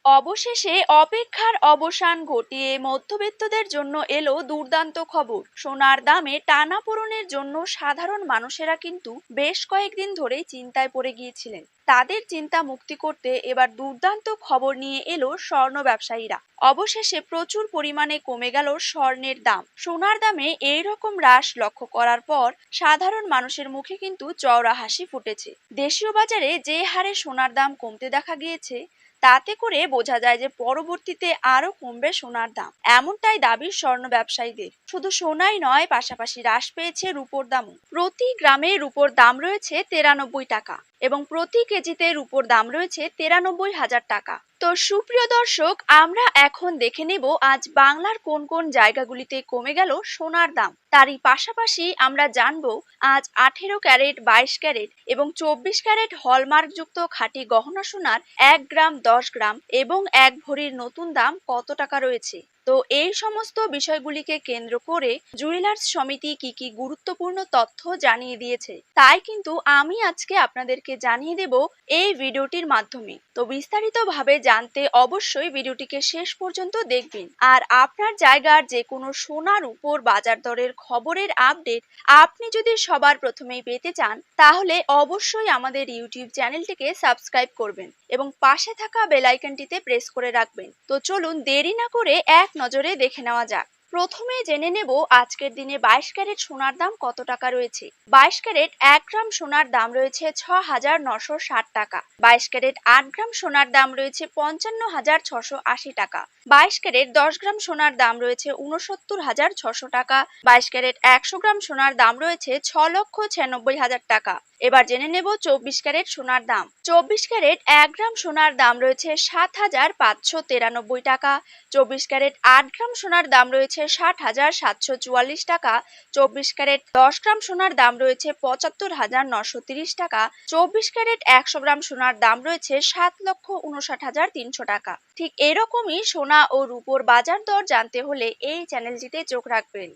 অবশেষে অপেক্ষার অবসান ঘটিয়ে মধ্যবিত্তদের জন্য এলো দুর্দান্ত খবর। সোনার দামে টানাপোড়েনের জন্য সাধারণ মানুষেরা কিন্তু বেশ কয়েকদিন ধরেই চিন্তায় পড়ে গিয়েছিলেন। তাদের চিন্তা মুক্তি করতে এবার দুর্দান্ত খবর নিয়ে এলো স্বর্ণ ব্যবসায়ীরা। অবশেষে প্রচুর পরিমাণে কমে গেল স্বর্ণের দাম। সোনার দামে এই রকম হ্রাস লক্ষ্য করার পর সাধারণ মানুষের মুখে কিন্তু চওড়া হাসি ফুটেছে। দেশীয় বাজারে যে হারে সোনার দাম কমতে দেখা গিয়েছে, তাতে করে বোঝা যায় যে পরবর্তীতে আরো কমবে সোনার দাম, এমনটাই দাবি স্বর্ণ ব্যবসায়ীদের। শুধু সোনাই নয়, পাশাপাশি হ্রাস পেয়েছে রূপোর দামও। প্রতি গ্রামে রূপোর দাম রয়েছে 93 টাকা এবং প্রতি কেজিতে রূপোর দাম রয়েছে 93,000 টাকা। তো সুপ্রিয় দর্শক, আমরা এখন দেখে নেব আজ বাংলার কোন কোন জায়গাগুলিতে কমে গেল সোনার দাম। তারই পাশাপাশি আমরা জানবো আজ 18 ক্যারেট, 22 ক্যারেট এবং 24 ক্যারেট হলমার্কযুক্ত খাঁটি গহনা সোনার 1 গ্রাম, 10 গ্রাম এবং 1 ভরির নতুন দাম কত টাকা রয়েছে। তো এই সমস্ত বিষয়গুলিকে কেন্দ্র করে জুয়েলার্স সমিতি কি কি গুরুত্বপূর্ণ তথ্য জানিয়ে দিয়েছে, তাই কিন্তু আমি আজকে আপনাদেরকে জানিয়ে দেব এই ভিডিওটির মাধ্যমে। তো বিস্তারিতভাবে জানতে অবশ্যই ভিডিওটিকে শেষ পর্যন্ত দেখবেন। আর আপনার জায়গার যে কোনো সোনার উপর বাজার দরের খবরের আপডেট আপনি যদি সবার প্রথমেই পেতে চান, তাহলে অবশ্যই আমাদের ইউটিউব চ্যানেলটিকে সাবস্ক্রাইব করবেন এবং পাশে থাকা বেল আইকনটিতে প্রেস করে রাখবেন। তো চলুন দেরি না করে এক নজরে দেখে নেওয়া যাক। প্রথমে জেনে নেব আজকের দিনে 22 ক্যারেট সোনার দাম কত টাকা রয়েছে। 22 ক্যারেট 1 গ্রাম সোনার দাম রয়েছে 6,960 টাকা। 22 ক্যারেট 8 গ্রাম সোনার দাম রয়েছে 55,680 টাকা। 22 ক্যারেট 10 গ্রাম সোনার দাম রয়েছে 69,600 টাকা। 22 ক্যারেট 100 গ্রাম সোনার দাম রয়েছে 6,96,000 টাকা। এবার জেনে নেব 24 ক্যারেট সোনার দাম। 24 ক্যারেট 1 গ্রাম সোনার দাম রয়েছে 7,593 টাকা। 24 ক্যারেট 8 গ্রাম সোনার দাম রয়েছে 60,744 টাকা। 24 ক্যারেট 10 গ্রাম সোনার দাম রয়েছে 75,930 টাকা। 24 ক্যারেট 100 গ্রাম সোনার দাম রয়েছে 7,59,300 টাকা। ঠিক এরকমই সোনা ও রূপোর বাজার দর জানতে হলে এই চ্যানেলটিতে চোখ রাখবেন।